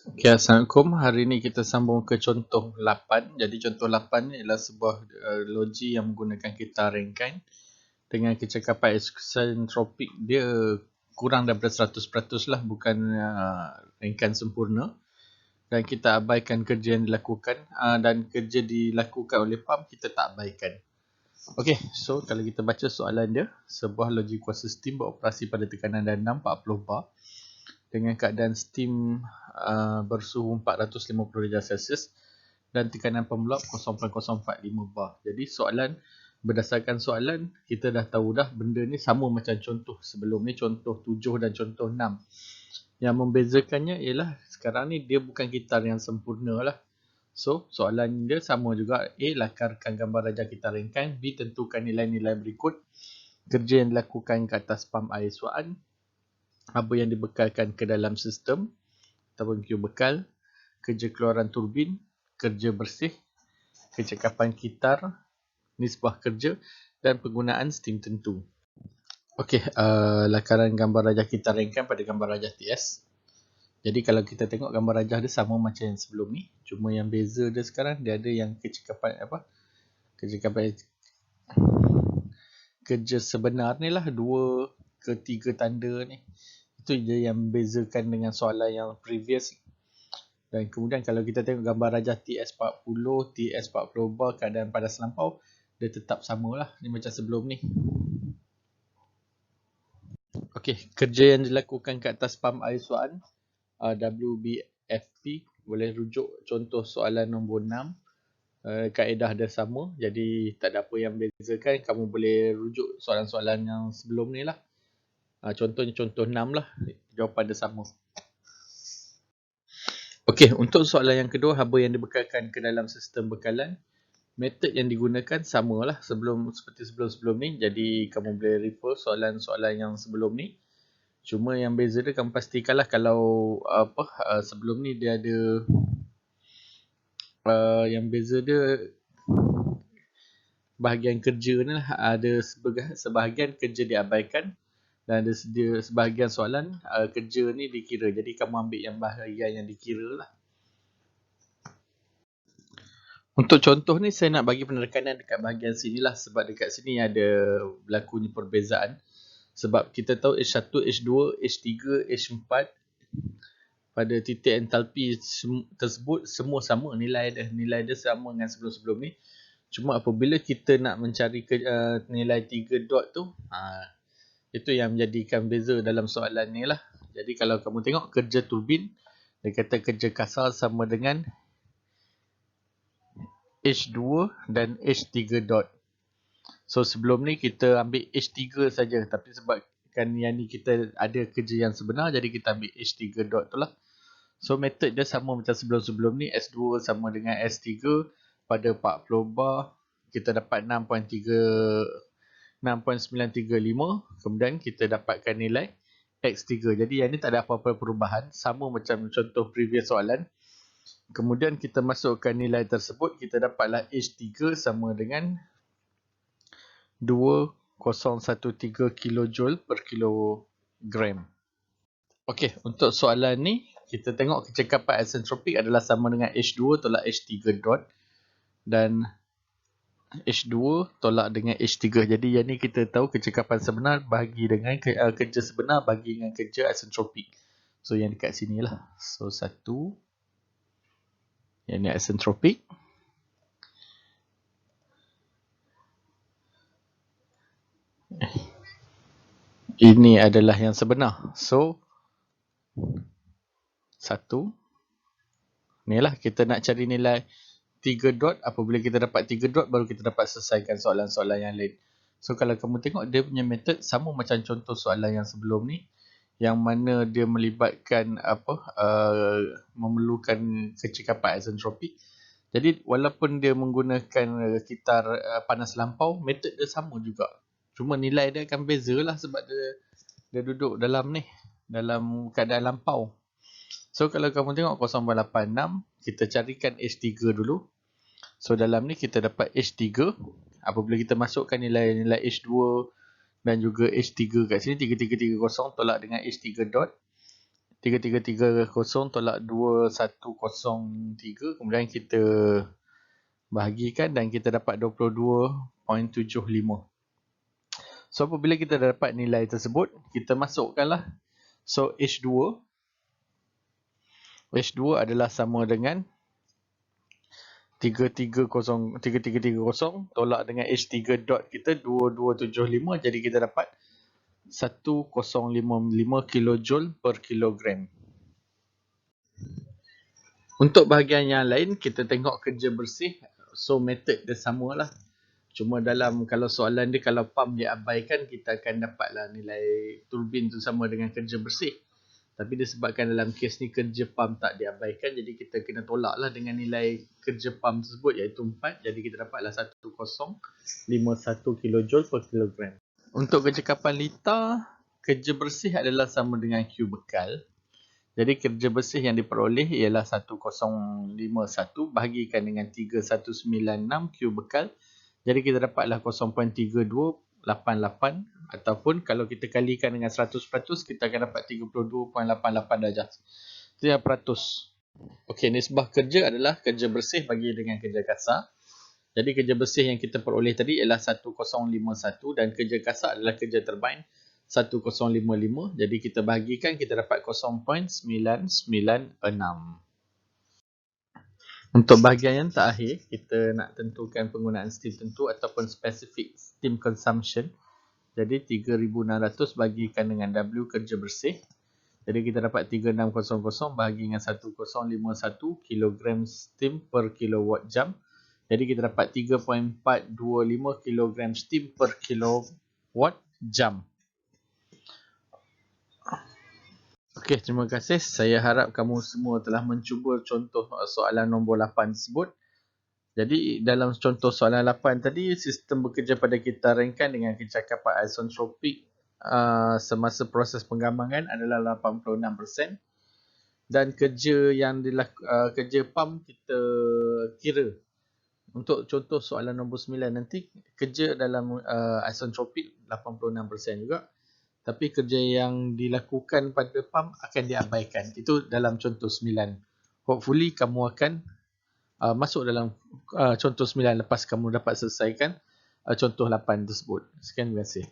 Okay, Assalamualaikum. Hari ini kita sambung ke contoh 8. Jadi contoh 8 ni adalah sebuah logi yang menggunakan kita rangkaian dengan kecekapan eksentropik dia kurang daripada 100% lah, bukan rangkaian sempurna. Dan kita abaikan kerja yang dilakukan dan kerja dilakukan oleh pump kita tak abaikan. Okey, so kalau kita baca soalan dia, sebuah logi kuasa steam beroperasi pada tekanan dalam 40 bar dengan keadaan steam bersuhu 450 darjah Celsius dan tekanan pemeluap 0.045 bar. Jadi berdasarkan soalan kita dah tahu dah benda ni sama macam contoh sebelum ni, contoh 7 dan contoh 6. Yang membezakannya ialah sekarang ni dia bukan gitar yang sempurna lah. So soalan dia sama juga. A. Lakarkan gambar rajah gitar rangkaian. B. Tentukan nilai-nilai berikut kerja yang dilakukan ke atas pump air suaan, apa yang dibekalkan ke dalam sistem ataupun Q bekal, kerja keluaran turbin, kerja bersih, kecekapan kitar, nisbah kerja dan penggunaan steam tentu. Okey, lakaran gambar rajah kitar rangkaian pada gambar rajah TS. Jadi kalau kita tengok gambar rajah dia sama macam yang sebelum ni, cuma yang beza dia sekarang dia ada yang kecekapan kerja sebenar ni lah, 2 ke 3 tanda ni. Itu je yang membezakan dengan soalan yang previous. Dan kemudian kalau kita tengok gambar rajah TS40, TS40 bar keadaan padas lampau, dia tetap samalah ni macam sebelum ni. Okey, kerja yang dilakukan ke atas pump air suaan WBFP, boleh rujuk contoh soalan nombor 6. Kaedah dia sama, jadi tak ada apa yang bezakan. Kamu boleh rujuk soalan-soalan yang sebelum ni lah. Contohnya contoh 6 lah, jawapan dia sama. Okey, untuk soalan yang kedua, haba yang dibekalkan ke dalam sistem bekalan, metod yang digunakan samalah seperti sebelum-sebelum ni. Jadi kamu boleh refer soalan-soalan yang sebelum ni. Cuma yang beza dia kamu pastikanlah kalau sebelum ni dia ada yang beza dia bahagian kerja ni lah, ada sebahagian kerja diabaikan dan ada sebahagian soalan kerja ni dikira. Jadi kamu ambil yang bahagian yang dikira lah. Untuk contoh ni saya nak bagi penekanan dekat bahagian sini lah, sebab dekat sini ada berlakunya perbezaan. Sebab kita tahu H1, H2, H3, H4 pada titik entalpi tersebut semua sama nilai dia sama dengan sebelum-sebelum ni. Cuma apabila kita nak mencari nilai 3 dot tu, itu yang menjadikan beza dalam soalan ni lah. Jadi kalau kamu tengok kerja turbin, dia kata kerja kasar sama dengan H2 dan H3 dot. So sebelum ni kita ambil H3 saja, tapi sebabkan yang ni kita ada kerja yang sebenar, jadi kita ambil H3 dot tu lah. So metod dia sama macam sebelum-sebelum ni. S2 sama dengan S3 pada 40 bar, kita dapat 6.935. Kemudian kita dapatkan nilai X3. Jadi yang ni tak ada apa-apa perubahan, sama macam contoh previous soalan. Kemudian kita masukkan nilai tersebut, kita dapatlah H3 sama dengan 2013 kJ per kilogram. Okey, untuk soalan ni kita tengok kecekapan eksentropik adalah sama dengan H2 tolak H3 dot dan H2 tolak dengan H3. Jadi yang ni kita tahu kecekapan sebenar bagi dengan kerja sebenar bagi dengan kerja eksentropik. So yang dekat sini lah. So 1, yang ni eksentropik. Ini adalah yang sebenar. So 1. Ni lah kita nak cari nilai 3 dot. Apabila kita dapat 3 dot baru kita dapat selesaikan soalan-soalan yang lain. So kalau kamu tengok dia punya metod sama macam contoh soalan yang sebelum ni, yang mana dia melibatkan memerlukan kecekapan eksentropik. Jadi walaupun dia menggunakan kitar panas lampau, metod dia sama juga. Cuma nilai dia akan beza lah sebab dia duduk dalam keadaan lampau. So kalau kamu tengok 0.86, kita carikan H3 dulu. So dalam ni kita dapat H3. Apabila kita masukkan nilai-nilai H2 dan juga H3 kat sini, 3330 tolak dengan H3 dot. 3330 tolak 2103, kemudian kita bahagikan dan kita dapat 22.75. So apabila kita dah dapat nilai tersebut, kita masukkanlah. So H2 adalah sama dengan 3330 tolak dengan H3 dot kita 2275, jadi kita dapat 1055 kilojoule per kilogram. Untuk bahagian yang lain, kita tengok kerja bersih. So method dia samalah. Cuma kalau soalan dia, kalau pump diabaikan, kita akan dapatlah nilai turbin tu sama dengan kerja bersih. Tapi disebabkan dalam kes ni kerja pump tak diabaikan, jadi kita kena tolaklah dengan nilai kerja pump tersebut, iaitu 4. Jadi kita dapatlah 1051 kilojoule per kilogram. Untuk kecekapan liter, kerja bersih adalah sama dengan Q bekal. Jadi kerja bersih yang diperoleh ialah 1051 bahagikan dengan 3196 Q bekal. Jadi kita dapatlah 0.3288, ataupun kalau kita kalikan dengan 100%, kita akan dapat 32.88 darjah. Itu yang peratus. Okey, nisbah kerja adalah kerja bersih bagi dengan kerja kasar. Jadi kerja bersih yang kita peroleh tadi ialah 1051 dan kerja kasar adalah kerja turbin 1055. Jadi kita bahagikan, kita dapat 0.996. Untuk bahagian yang terakhir, kita nak tentukan penggunaan steam tentu ataupun specific steam consumption. Jadi 3600 bahagikan dengan W kerja bersih. Jadi kita dapat 3600 bahagi dengan 1051 kg steam per kilowatt jam. Jadi kita dapat 3.425 kg steam per kilowatt jam. Okey, terima kasih. Saya harap kamu semua telah mencuba contoh soalan nombor 8 tersebut. Jadi dalam contoh soalan 8 tadi, sistem bekerja pada kita rengkan dengan kecakapan isentropik semasa proses penggambangan adalah 86%. Dan kerja yang kerja pump kita kira. Untuk contoh soalan nombor 9 nanti, kerja dalam isentropik 86% juga. Tapi kerja yang dilakukan pada pump akan diabaikan. Itu dalam contoh 9. Hopefully kamu akan masuk dalam contoh 9 lepas kamu dapat selesaikan contoh 8 tersebut. Sekian, terima kasih.